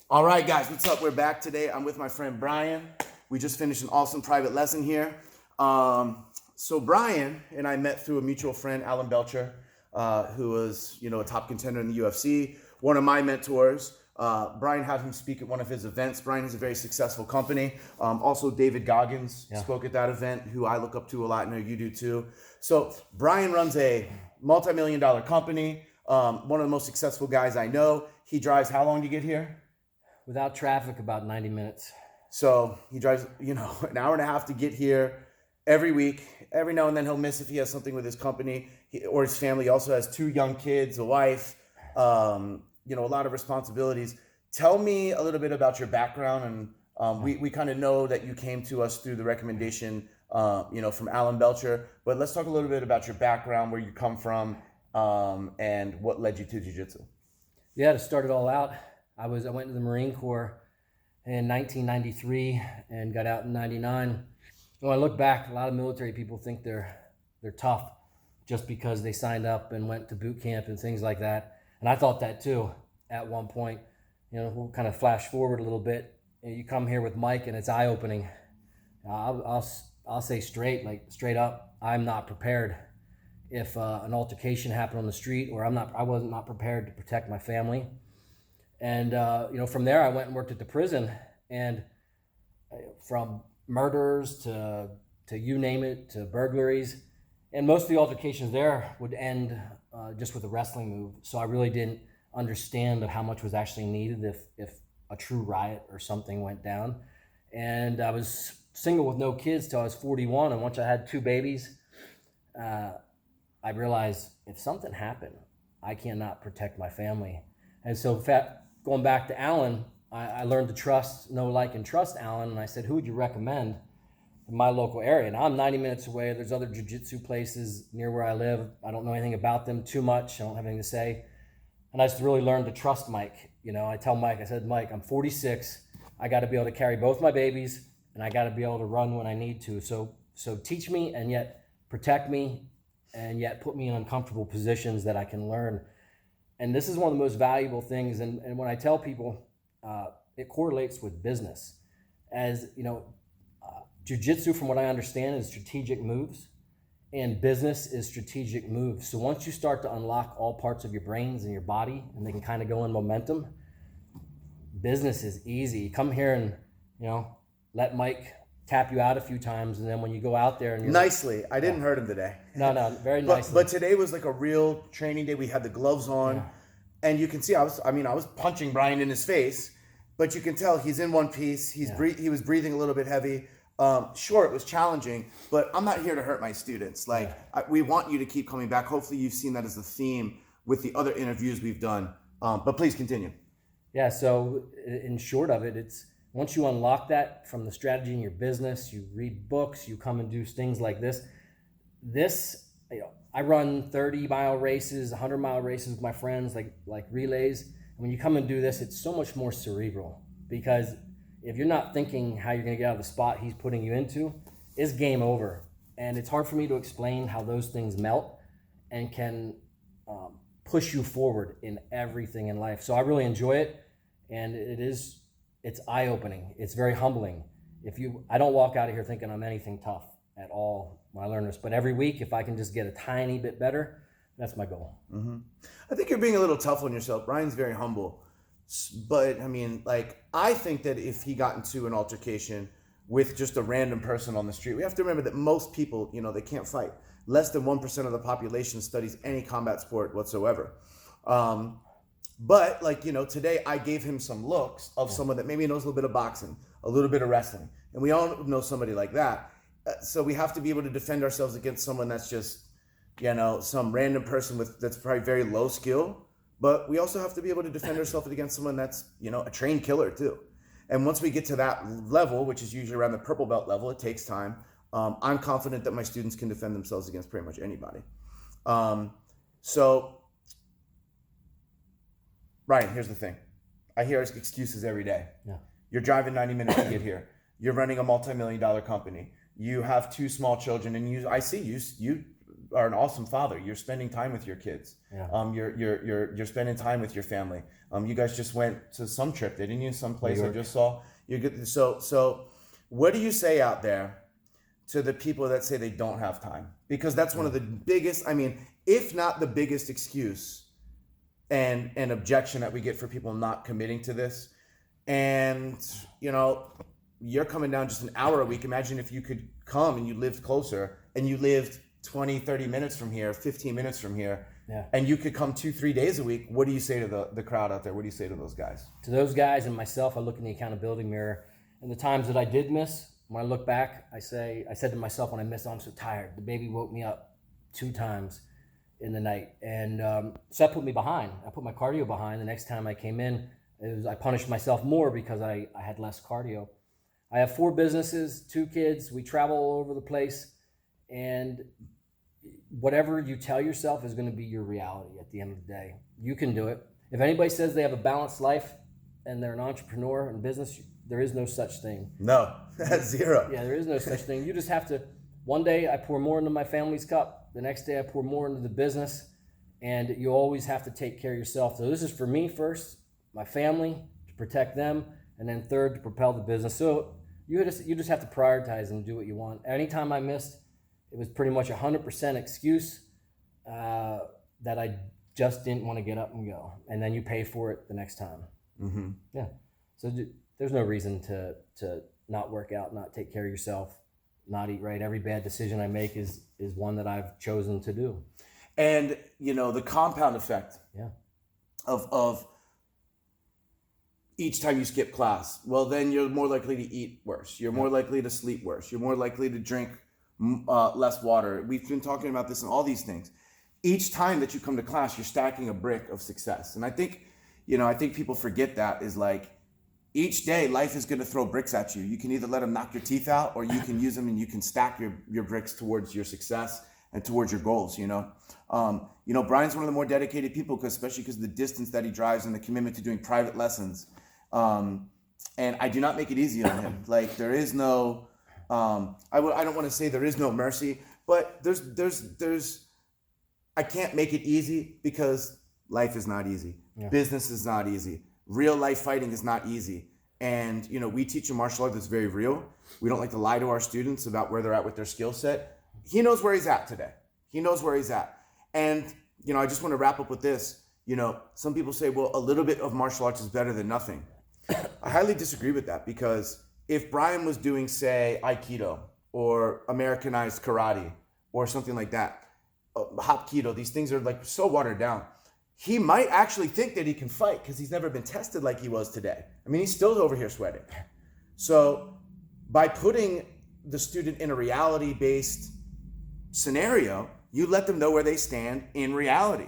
All right, guys, what's up? We're back today. I'm with my friend Brian. We just finished an awesome private lesson here. So Brian and I met through a mutual friend, Alan Belcher, who was, a top contender in the UFC. One of my mentors. Brian had him speak at one of his events. Brian has a very successful company. Also, David Goggins spoke at that event, who I look up to a lot, and I know you do too. So Brian runs a multi-million-dollar company. One of the most successful guys I know. He drives how long to get here? Without traffic, about 90 minutes. So he drives, an hour and a half to get here every week. Every now and then he'll miss if he has something with his company or his family. He also has 2 young kids, a wife, a lot of responsibilities. Tell me a little bit about your background. And we kind of know that you came to us through the recommendation, from Alan Belcher. But let's talk a little bit about your background, where you come from, and what led you to jiu-jitsu. Yeah, to start it all out, I went to the Marine Corps in 1993 and got out in 99. When I look back, a lot of military people think they're tough just because they signed up and went to boot camp and things like that. And I thought that too at one point. We'll kind of flash forward a little bit. You come here with Mike and it's eye-opening. I'll say straight up, I'm not prepared. If an altercation happened on the street, or I wasn't not prepared to protect my family. And from there I went and worked at the prison, and from murders to you name it, to burglaries, and most of the altercations there would end just with a wrestling move. So I really didn't understand of how much was actually needed if a true riot or something went down. And I was single with no kids till I was 41, and once I had 2 babies, I realized if something happened, I cannot protect my family. And so going back to Alan, I learned to know, like, and trust Alan. And I said, who would you recommend in my local area? Now I'm 90 minutes away. There's other jiu-jitsu places near where I live. I don't know anything about them too much. I don't have anything to say. And I just really learned to trust Mike. I tell Mike, I said, Mike, I'm 46. I got to be able to carry both my babies, and I got to be able to run when I need to. So teach me, and yet protect me, and yet put me in uncomfortable positions that I can learn. And this is one of the most valuable things. And when I tell people, it correlates with business. As jiu-jitsu, from what I understand, is strategic moves, and business is strategic moves. So once you start to unlock all parts of your brains and your body, and they can kind of go in momentum, business is easy. You come here and, let Mike tap you out a few times, and then when you go out there and you're nicely, I didn't hurt him today. No, very nicely. But today was like a real training day. We had the gloves on, and you can see I was punching Brian in his face, but you can tell he's in one piece. He was breathing a little bit heavy. Sure, it was challenging, but I'm not here to hurt my students. We want you to keep coming back. Hopefully, you've seen that as the theme with the other interviews we've done. But please continue. Yeah. So in short of it, it's once you unlock that from the strategy in your business, you read books, you come and do things like this. I run 30-mile races, 100-mile races with my friends, like relays. And when you come and do this, it's so much more cerebral, because if you're not thinking how you're going to get out of the spot he's putting you into, it's game over. And it's hard for me to explain how those things melt and can push you forward in everything in life. So I really enjoy it, and it's eye-opening. It's very humbling. I don't walk out of here thinking I'm anything tough at all when I learn this, but every week, if I can just get a tiny bit better, that's my goal. Mm-hmm. I think you're being a little tough on yourself. Brian's very humble, but I think that if he got into an altercation with just a random person on the street, we have to remember that most people, they can't fight. Less than 1% of the population studies any combat sport whatsoever. But today I gave him some looks of someone that maybe knows a little bit of boxing, a little bit of wrestling. And we all know somebody like that. So we have to be able to defend ourselves against someone that's just, some random person that's probably very low skill. But we also have to be able to defend ourselves against someone that's, a trained killer too. And once we get to that level, which is usually around the purple belt level, it takes time. I'm confident that my students can defend themselves against pretty much anybody. So Ryan, here's the thing. I hear excuses every day. Yeah. You're driving 90 minutes to get here. You're running a multi-million-dollar company. You have 2 small children, and I see you are an awesome father. You're spending time with your kids. Yeah. You're spending time with your family. You guys just went to some trip, didn't you? Some place I just saw. You're good. So what do you say out there to the people that say they don't have time? Because that's one of the biggest, I mean, if not the biggest excuse and objection that we get for people not committing to this. And, you know, you're coming down just an hour a week. Imagine if you could come and you lived closer and you lived 20, 30 minutes from here, 15 minutes from here, and you could come 2-3 days a week. What do you say to the crowd out there? What do you say to those guys? To those guys and myself, I look in the accountability mirror, and the times that I did miss, when I look back, I said to myself when I missed, I'm so tired. The baby woke me up 2 times in the night. And so that put me behind. I put my cardio behind. The next time I came in, I punished myself more because I had less cardio. I have 4 businesses, 2 kids. We travel all over the place. And whatever you tell yourself is going to be your reality at the end of the day. You can do it. If anybody says they have a balanced life and they're an entrepreneur in business, there is no such thing. No, that's zero. Yeah, there is no such thing. You just have to, one day I pour more into my family's cup. The next day I pour more into the business. And you always have to take care of yourself. So this is for me first, my family, to protect them. And then third, to propel the business. So you just have to prioritize and do what you want. Anytime I missed, it was pretty much 100% excuse that I just didn't want to get up and go. And then you pay for it the next time. Mm-hmm. Yeah. So there's no reason to not work out, not take care of yourself, not eat right. Every bad decision I make is one that I've chosen to do. And, you know, the compound effect of each time you skip class, well, then you're more likely to eat worse. You're more likely to sleep worse. You're more likely to drink less water. We've been talking about this and all these things. Each time that you come to class, you're stacking a brick of success. And I think, you know, I think people forget that is like, each day life is going to throw bricks at you. You can either let them knock your teeth out, or you can use them and you can stack your bricks towards your success and towards your goals, you know. Brian's one of the more dedicated people, especially because of the distance that he drives and the commitment to doing private lessons. And I do not make it easy on him. Like, there is no, I don't want to say there is no mercy, but there's, I can't make it easy because life is not easy. Yeah. Business is not easy. Real life fighting is not easy. And, you know, we teach a martial art that's very real. We don't like to lie to our students about where they're at with their skill set. He knows where he's at today. He knows where he's at. And, you know, I just want to wrap up with this. You know, some people say, well, a little bit of martial arts is better than nothing. I highly disagree with that, because if Brian was doing, say, Aikido or Americanized karate or something like that, Hapkido, these things are like so watered down. He might actually think that he can fight because he's never been tested like he was today. I mean, he's still over here sweating. So by putting the student in a reality-based scenario, you let them know where they stand in reality,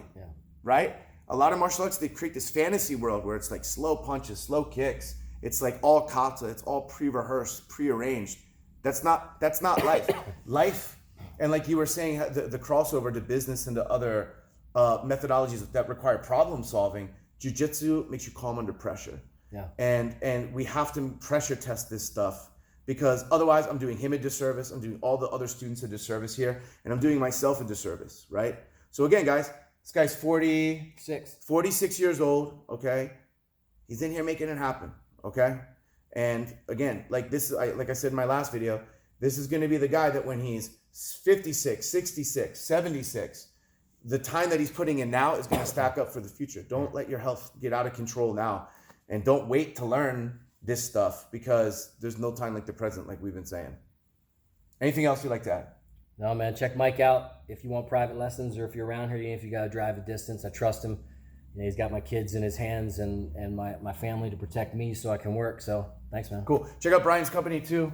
right? A lot of martial arts, they create this fantasy world where it's like slow punches, slow kicks. It's like all kata, it's all pre-rehearsed, pre-arranged. That's not life. Life, and like you were saying, the crossover to business and to other methodologies that require problem solving, jiu-jitsu makes you calm under pressure. Yeah. And we have to pressure test this stuff, because otherwise I'm doing him a disservice, I'm doing all the other students a disservice here, and I'm doing myself a disservice, right? So again, guys, this guy's 46 years old, okay? He's in here making it happen, okay? And again, like I said in my last video, this is gonna be the guy that when he's 56, 66, 76, the time that he's putting in now is going to stack up for the future. Don't let your health get out of control now. And don't wait to learn this stuff, because there's no time like the present, like we've been saying. Anything else you'd like to add? No, man. Check Mike out if you want private lessons, or if you're around here, even if you got to drive a distance. I trust him. You know, he's got my kids in his hands and my family to protect me so I can work. So thanks, man. Cool. Check out Brian's company too.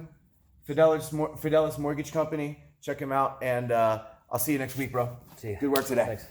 Fidelis Mortgage Company. Check him out. And I'll see you next week, bro. See you. Good work today. Thanks.